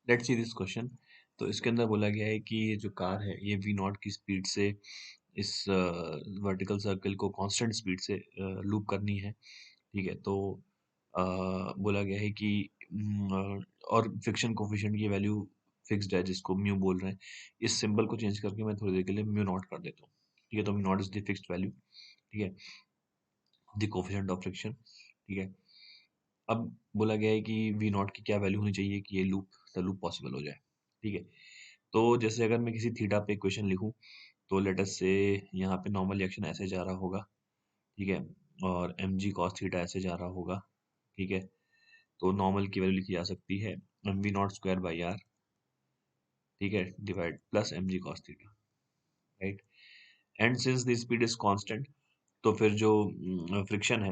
Let's see this question. तो इसके अंदर बोला गया है कि ये जो कार है ये वी नॉट की स्पीड से इस वर्टिकल सर्कल को कांस्टेंट स्पीड से लूप करनी है। ठीक है, तो बोला गया है कि और फ्रिक्शन कोफिशिएंट की वैल्यू फिक्स्ड है जिसको म्यू बोल रहे हैं। इस सिंबल को चेंज करके मैं थोड़ी देर के लिए म्यू नॉट कर देता हूँ। ठीक है, तो mu not is the fixed value. ठीक है, द कोफिशिएंट ऑफ फ्रिक्शन। ठीक है, अब बोला गया है कि वी नॉट की क्या वैल्यू होनी चाहिए कि ये लूप पॉसिबल हो जाए। ठीक है, तो जैसे अगर मैं किसी थीटा पे इक्वेशन लिखूं, तो लेट अस से यहाँ पे नॉर्मल रिएक्शन ऐसे जा रहा होगा। ठीक है, और एम जी कॉस थीटा ऐसे जा रहा होगा। ठीक है, तो नॉर्मल की वैल्यू लिखी जा सकती है m v not square by r. ठीक है, divide plus m g cos theta. Right, and since the speed is constant, तो फिर जो फ्रिक्शन है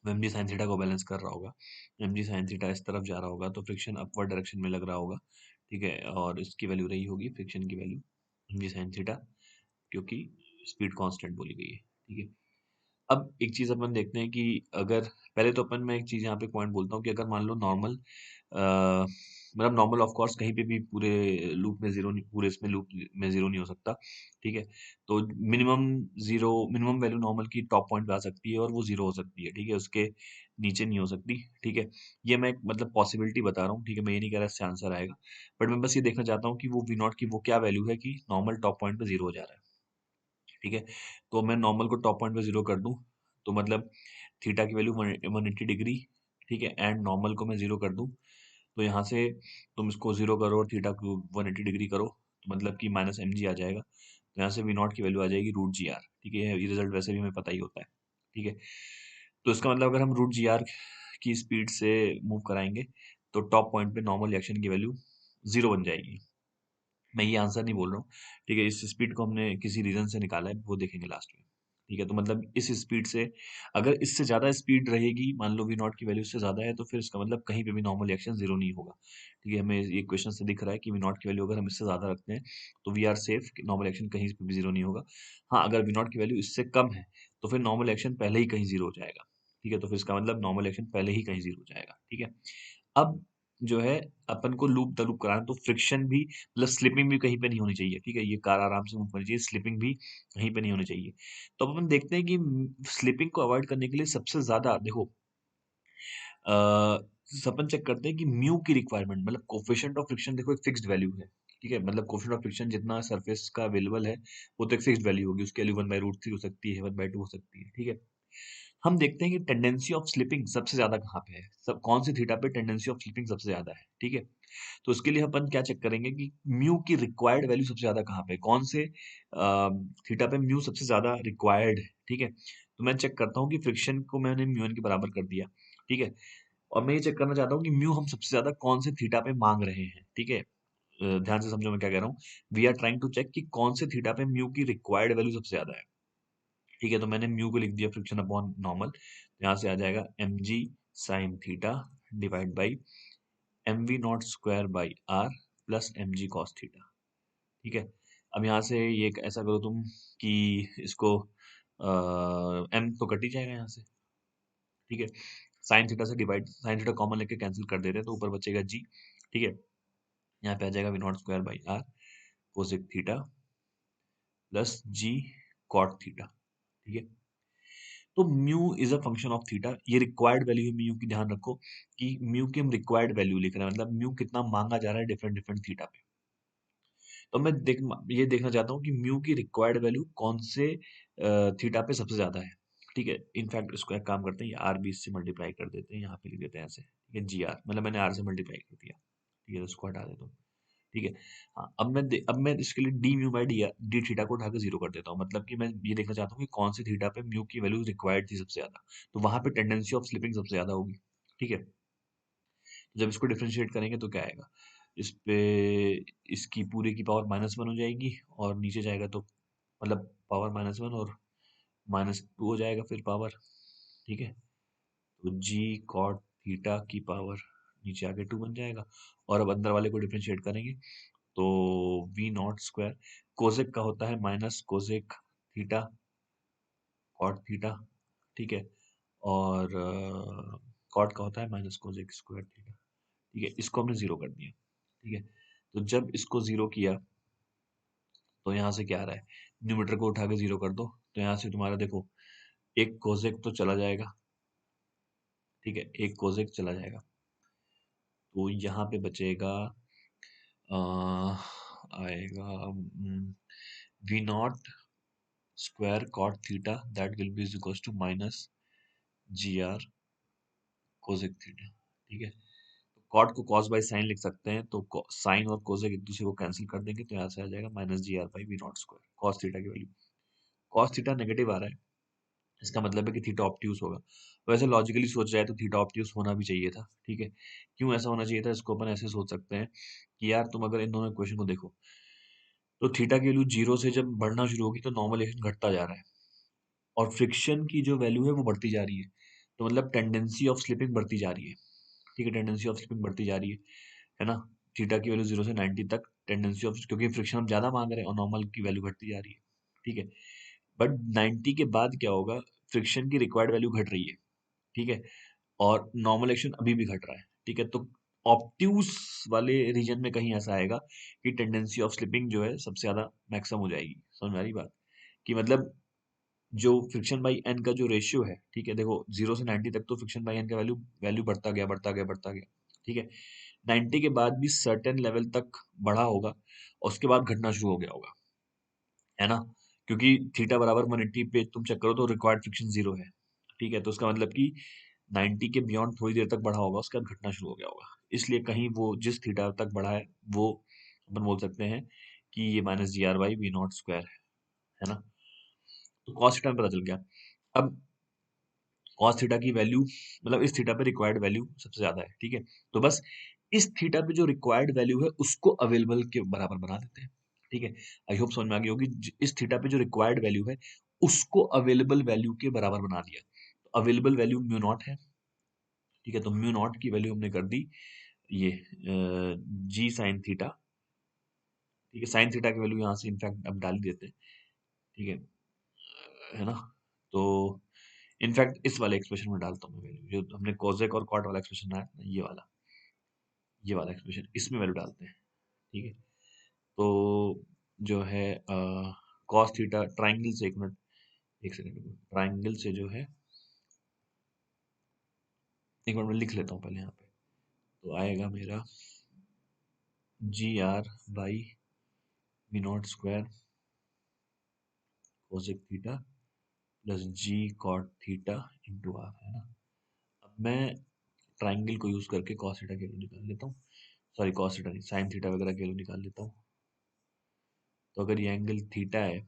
एम जी साइन थीटा को बैलेंस कर रहा होगा। एम जी साइन थीटा इस तरफ जा रहा होगा तो फ्रिक्शन अपवर्ड डायरेक्शन में लग रहा होगा। ठीक है, और इसकी वैल्यू रही होगी फ्रिक्शन की value m g sine theta, क्योंकि स्पीड कांस्टेंट बोली गई है। ठीक है, अब एक चीज अपन देखते हैं कि अगर पहले तो अपन मैं एक चीज यहाँ पे पॉइंट बोलता हूँ कि अगर मान लो नॉर्मल मतलब नॉर्मल ऑफ कोर्स कहीं पे भी पूरे लूप में जीरो नहीं, पूरे इसमें लूप में जीरो नहीं हो सकता। ठीक है, तो minimum zero, minimum value normal की टॉप पॉइंट पे आ सकती है और वो जीरो हो सकती है। ठीक है, उसके नीचे नहीं हो सकती। ठीक है, ये मैं एक मतलब पॉसिबिलिटी बता रहा हूँ। ठीक है, मैं ये नहीं कह रहा इससे आंसर आएगा, बट मैं बस ये देखना चाहता हूँ कि वो वी नॉट की वो क्या वैल्यू है कि नॉर्मल टॉप पॉइंट पे जीरो हो जा रहा है। ठीक है, तो मैं नॉर्मल को टॉप पॉइंट पे जीरो कर दूं, तो मतलब थीटा की वैल्यू 180 डिग्री। ठीक है, एंड नॉर्मल को मैं जीरो कर दूं, तो यहाँ से तुम इसको जीरो करो और थीटा को 180 डिग्री करो, तो मतलब कि माइनस एम जी आ जाएगा। तो यहाँ से वी नॉट की वैल्यू आ जाएगी रूट जी आर। ठीक है, ये रिजल्ट वैसे भी हमें पता ही होता है। ठीक है, तो इसका मतलब अगर हम रूट जी आर की स्पीड से मूव कराएंगे तो टॉप पॉइंट पे नॉर्मल रिएक्शन की वैल्यू जीरो बन जाएगी। मैं ये आंसर नहीं बोल रहा हूँ। ठीक है, इस स्पीड को हमने किसी रीजन से निकाला है, वो देखेंगे लास्ट में। ठीक है, तो मतलब इस स्पीड से अगर इससे ज्यादा स्पीड रहेगी, मान लो वी नॉट की वैल्यू इससे ज्यादा है, तो फिर इसका मतलब कहीं पे भी नॉर्मल रिएक्शन जीरो नहीं होगा। ठीक है, हमें ये क्वेश्चन से दिख रहा है कि वी नॉट की वैल्यू अगर हम इससे ज्यादा रखते हैं तो we are safe, normal reaction कहीं पे भी जीरो नहीं होगा। हाँ, अगर वी नॉट की वैल्यू इससे कम है तो फिर नॉर्मल रिएक्शन पहले ही कहीं जीरो हो जाएगा। ठीक है, तो फिर इसका मतलब नॉर्मल रिएक्शन पहले ही कहीं जीरो हो जाएगा। ठीक है, अब जो है अपन को लूप द लूप कराना, तो फ्रिक्शन भी मतलब स्लिपिंग भी कहीं पे नहीं होनी चाहिए। ठीक है, ये कार आराम से मूव करनी चाहिए, स्लिपिंग भी कहीं पे नहीं होनी चाहिए। तो अब अपन देखते हैं कि स्लिपिंग को अवॉइड करने के लिए सबसे ज्यादा देखो अपन चेक करते हैं कि म्यू की रिक्वायरमेंट मतलब कोफिशिएंट ऑफ फ्रिक्शन, देखो एक फिक्स्ड वैल्यू है। ठीक है, मतलब कोफिशिएंट ऑफ फ्रिक्शन जितना सरफेस का अवेलेबल है वो तो एक फिक्स्ड वैल्यू होगी, उसकी वैल्यू 1/√3 हो सकती है, 1/2 हो सकती है। ठीक है, हम देखते हैं कि टेंडेंसी ऑफ स्लिपिंग सबसे ज्यादा कहाँ पे है, सब कौन सी थीटा पे टेंडेंसी ऑफ स्लिपिंग सबसे ज्यादा है। ठीक है, तो उसके लिए अपन क्या चेक करेंगे कि म्यू की रिक्वायर्ड वैल्यू सबसे ज्यादा कहाँ पे है, कौन से थीटा पे म्यू सबसे ज्यादा रिक्वायर्ड है। ठीक है, तो मैं चेक करता हूँ कि फ्रिक्शन को मैंने म्यू एन के बराबर कर दिया। ठीक है, और मैं ये चेक करना चाहता हूँ कि म्यू हम सबसे ज्यादा कौन से थीटा पे मांग रहे हैं। ठीक है, ध्यान से समझो मैं क्या कह रहा हूँ। We are trying to check कि कौन से थीटा पे म्यू की रिक्वायर्ड वैल्यू सबसे ज्यादा है। ठीक है, तो मैंने म्यू को लिख दिया फ्रिक्शन अपॉन नॉर्मल, यहाँ से आ जाएगा m g sine theta divide by m v not square by r plus m g cos theta. ठीक है, अब यहाँ से ये ऐसा करो तुम कि इसको एम तो कट ही जाएगा यहाँ से। ठीक है, साइन थीटा से डिवाइड, साइन थीटा कॉमन लेके कैंसिल कर देते हैं तो ऊपर बचेगा जी। ठीक है, यहाँ पे आ जाएगा v not square by r cosec theta plus ji cot theta. ठीक है, तो mu is a function of theta, ये रिक्वायर्ड वैल्यू है म्यू की, ध्यान रखो कि म्यू की हम रिक्वायर्ड वैल्यू लिख रहे हैं, मतलब म्यू कितना मांगा जा रहा है डिफरेंट डिफरेंट थीटा पे। तो मैं ये देखना चाहता हूँ कि म्यू की रिक्वायर्ड वैल्यू कौन से थीटा पे सबसे ज्यादा है। ठीक है, इनफैक्ट इसको एक काम करते हैं, ये आर बी से मल्टीप्लाई कर देते हैं, यहाँ पे लिख देते हैं ऐसे। ठीक है, जी आर मतलब मैंने आर से मल्टीप्लाई कर दिया। ठीक है, तो उसको हटा देता हूँ। ठीक है, हाँ, अब मैं इसके लिए D mu by D theta को उठा के जीरो कर देता हूँ, मतलब कि मैं ये देखना चाहता हूँ कि कौन सी थीटा पे म्यू की वैल्यू रिक्वायर्ड थी सबसे ज्यादा, तो वहां पे टेंडेंसी ऑफ स्लिपिंग सबसे ज्यादा होगी। ठीक है, जब इसको डिफरेंशिएट करेंगे तो क्या आएगा, इस पे इसकी पूरे की पावर -1 हो जाएगी और नीचे जाएगा तो मतलब पावर -1 और -2 हो जाएगा फिर पावर। ठीक है, तो जी कॉट थीटा की पावर नीचे आके 2 बन जाएगा, और अब अंदर वाले को डिफरेंशिएट करेंगे तो वी नॉट स्क्वायर कोसेक का होता है minus cosec theta cot theta. ठीक है, और कॉट का होता है माइनस कोसेक स्क्वायर थीटा। ठीक है, इसको हमने जीरो कर दिया। ठीक है। तो जब इसको जीरो किया तो यहाँ से क्या आ रहा है, न्यूमरेटर को उठा के जीरो कर दो, तो यहाँ से तुम्हारा देखो एक कोसेक तो चला जाएगा, ठीक है, एक कोसेक चला जाएगा, तो यहाँ पे बचेगा आएगा v not square cot theta that will be equal to minus g r cosec theta, ठीक है। तो कॉट को कॉस बाय साइन लिख सकते हैं, तो साइन और कोसेक एक दूसरे को कैंसिल कर देंगे, तो यहाँ से आ जाएगा minus g are by we not square cos theta की वैल्यू। कॉस थीटा नेगेटिव आ रहा है, इसका मतलब है कि थीटा ऑब्ट्यूज होगा। वैसे लॉजिकली सोच जाए तो थीटा ऑब्ट्यूज होना भी चाहिए था, ठीक है। क्यों ऐसा होना चाहिए था, इसको अपन ऐसे सोच सकते हैं कि यार तुम अगर इन दोनों इक्वेशन को देखो, तो थीटा की वैल्यू जीरो से जब बढ़ना शुरू होगी तो नॉर्मल एक्शन घटता जा रहा है, और फ्रिक्शन की जो वैल्यू है वो बढ़ती जा रही है, तो मतलब टेंडेंसी ऑफ स्लिपिंग बढ़ती जा रही है, ठीक है, टेंडेंसी ऑफ स्लिपिंग बढ़ती जा रही है ना। थीटा की वैल्यू 0 से 90 तक टेंडेंसी ऑफ, क्योंकि फ्रिक्शन हम ज्यादा मांग रहे हैं और नॉर्मल की वैल्यू घटती जा रही है, ठीक है। बट 90 के बाद क्या होगा, फ्रिक्शन की रिक्वायर्ड वैल्यू घट रही है, ठीक है, और नॉर्मल एक्शन अभी भी घट रहा है, ठीक है। तो ऑप्ट्यूज वाले रीजन में कहीं ऐसा आएगा कि टेंडेंसी ऑफ स्लिपिंग जो है सबसे ज्यादा मैक्सिमम हो जाएगी। समझ में आ रही बात, कि मतलब जो फ्रिक्शन बाई एन का जो रेशियो है, ठीक है, देखो 0 से 90 तक तो फ्रिक्शन बाई एन का वैल्यू वैल्यू बढ़ता गया बढ़ता गया बढ़ता गया, ठीक है। 90 के बाद भी सर्टेन लेवल तक बढ़ा होगा और उसके बाद घटना शुरू हो गया होगा, है ना, क्योंकि थीटा बराबर 180 पे तुम चेक करो तो रिक्वायर्ड फ्रिक्शन जीरो है, ठीक है। तो उसका मतलब कि 90 के बियॉन्ड थोड़ी देर तक बढ़ा होगा, उसके बाद घटना शुरू हो गया होगा, इसलिए कहीं वो जिस थीटा तक बढ़ा है वो अपन बोल सकते हैं कि ये minus g are by we not square है ना। तो कॉस थीटा में पता चल गया। अब कॉस थीटा की वैल्यू मतलब इस थीटा पे रिक्वायर्ड वैल्यू सबसे ज्यादा है, ठीक है। तो बस इस थीटा पे जो रिक्वायर्ड वैल्यू है उसको अवेलेबल के बराबर बना देते हैं, ठीक है। आई होप समझ में आ गई होगी, इस थीटा पे जो रिक्वायर्ड वैल्यू है उसको अवेलेबल वैल्यू के बराबर बना दिया, तो अवेलेबल वैल्यू म्यू नॉट है, ठीक है। तो म्यू नॉट की वैल्यू हमने कर दी ये जी साइन थीटा, ठीक है। साइन थीटा की वैल्यू यहाँ से इनफैक्ट अब डाल ही देते हैं, ठीक है ना। तो इनफैक्ट इस वाले एक्सप्रेशन में डालता हूँ मैं वैल्यू, जो हमने कोजेक और कॉट वाला एक्सप्रेशन आया ना, ये वाला एक्सप्रेशन इसमें वैल्यू डालते हैं, ठीक है। तो जो है कॉस थीटा ट्राइंगल से, एक मिनट एक सेकंड, ट्राइंगल से जो है एक मिनट मैं लिख लेता हूँ पहले यहाँ पे, तो आएगा मेरा G are by we not square cosec theta plus ji cot theta into R, है ना। अब मैं ट्राइंगल को यूज करके कॉस थीटा की वैल्यू निकाल लेता हूँ, सॉरी कॉस थीटा नहीं, साइन थीटा वगैरह की वैल्यू निकाल लेता हूँ। तो अगर ये एंगल थीटा है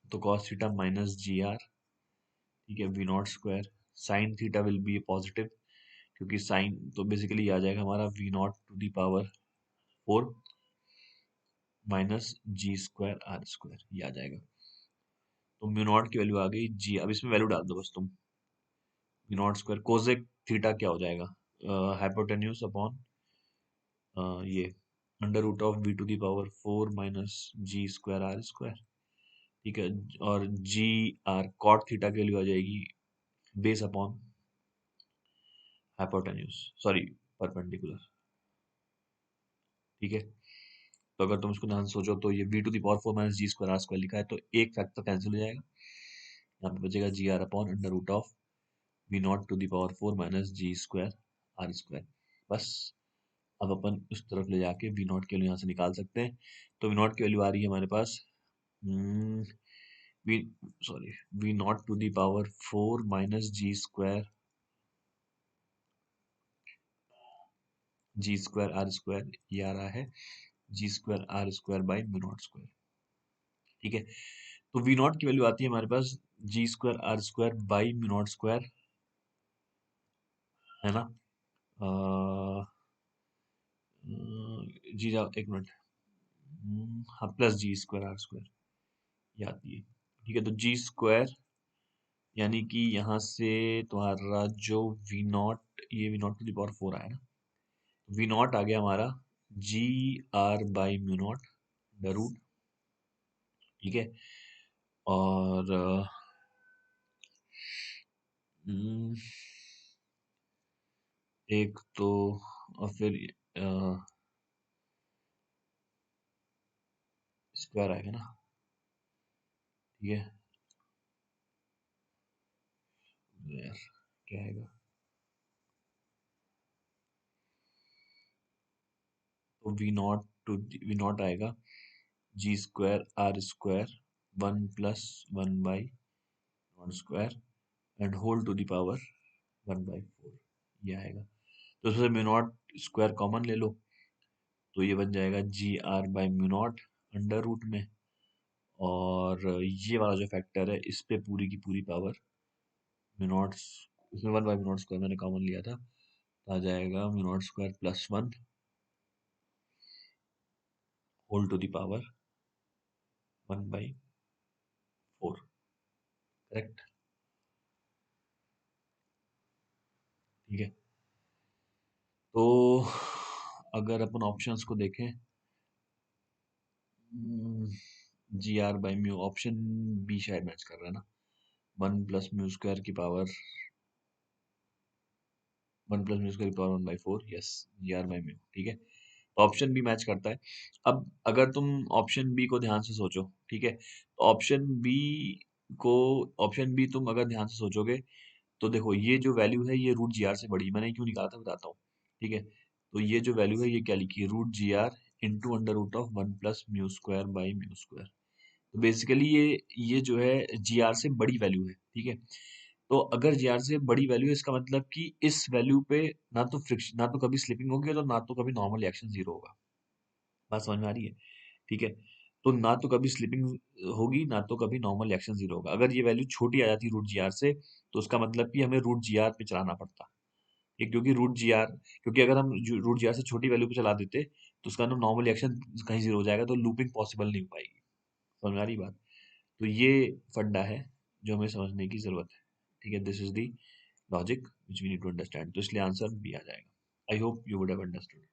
तो cos theta minus g r, ठीक है, v not square, sine theta will be positive, क्योंकि साइन तो बेसिकली आ जाएगा हमारा v not to the power 4 minus ji square are square, ये आ जाएगा। तो म्यू नॉट की वैल्यू आ गई जी, अब इसमें वैल्यू डाल दो बस तुम, v not square cosec theta क्या हो जाएगा, हाइपोटेन्यूज अपॉन ये under root of we to the power 4 minus ji square are square, ठीक है। और जी आर कॉट थीटा की वैल्यू आ जाएगी base upon hypotenuse, sorry perpendicular, ठीक है। तो अगर तुम इसको ध्यान से सोचो तो ये v to the power 4 minus ji square are square लिखा है, तो एक फैक्टर कैंसिल हो जाएगा, यहाँ पे बचेगा G R upon under root of V not to the power 4 minus ji square are square. बस अब अपन उस तरफ ले जाके वी नॉट की वैल्यू यहाँ से निकाल सकते हैं। तो वी नॉट की वैल्यू आ रही है हमारे पास V sorry V not to the power 4 minus ji square are square, ये आ रहा है G square are square by mu naught square, ठीक है। तो वी नॉट की वैल्यू आती है हमारे पास G square are square by mu naught square, है ना। जी जाओ एक मिनट, हाँ plus G square are square ये आती है, ठीक है। तो जी स्क्वायर यानी कि यहाँ से तुम्हारा जो वी नॉट, ये V not to the power 4 आया ना, वी नॉट आ गया हमारा G are by mu naught the root, ठीक है। और हम्म, एक तो और फिर स्क्वायर आएगा ना, ठीक है। यार क्या आएगा, तो वी नॉट आएगा G square are square 1 + 1 by naught square and whole to the power 1/4, ये आएगा। तो उसमें म्यू नॉट स्क्वायर कॉमन ले लो, तो ये बन जाएगा G are by mu naught under root में, और ये वाला जो फैक्टर है इस पे पूरी की पूरी पावर म्यू नॉट, इसमें 1/म्यू नॉट स्क्वायर मैंने कॉमन लिया था, तो आ जाएगा mu naught square +1 whole to the power 1/4, correct, ठीक है। तो अगर अपन ऑप्शंस को देखें, G are by mu, option B शायद मैच कर रहा है ना, 1 + म्यू स्क्वायर की पावर 1 + म्यू स्क्वायर की power 1/4, yes, G are by mu, ठीक है। तो ऑप्शन बी मैच करता है। अब अगर तुम ऑप्शन बी को ध्यान से सोचो, ठीक है, तो को ऑप्शन बी तुम अगर ध्यान से सोचोगे, तो देखो ये जो वैल्यू है ये रूट जी आर से बड़ी है। मैंने क्यों निकाला था बताता हूँ, ठीक है। तो ये जो वैल्यू है ये क्या लिखी है, root g r into under root of 1 + mu square by mu square. तो बेसिकली ये जो है जी आर से बड़ी वैल्यू है, ठीक है। तो अगर जी आर से बड़ी वैल्यू है, इसका मतलब कि इस वैल्यू पे ना तो फ्रिक्शन, ना तो कभी स्लिपिंग होगी, तो ना तो कभी नॉर्मल रिएक्शन जीरो होगा। बात समझ में आ रही है, ठीक है। तो ना तो कभी स्लिपिंग होगी, ना तो कभी नॉर्मल रिएक्शन जीरो होगा। अगर ये वैल्यू छोटी आ जाती रूट जी आर से, तो उसका मतलब कि हमें रूट जी आर पे चलाना पड़ता, ये क्योंकि रूट जी आर, क्योंकि अगर हम रूट जी आर से छोटी वैल्यू पे चला देते, तो उसका ना नॉर्मल रिएक्शन कहीं जीरो हो जाएगा, तो लूपिंग पॉसिबल नहीं हो पाएगी। समझ में आ रही बात। तो ये फंडा है जो हमें समझने की जरूरत है, ठीक है। This is the logic which we need to understand, तो इसलिए आंसर बी आ जाएगा। I hope you would have understood.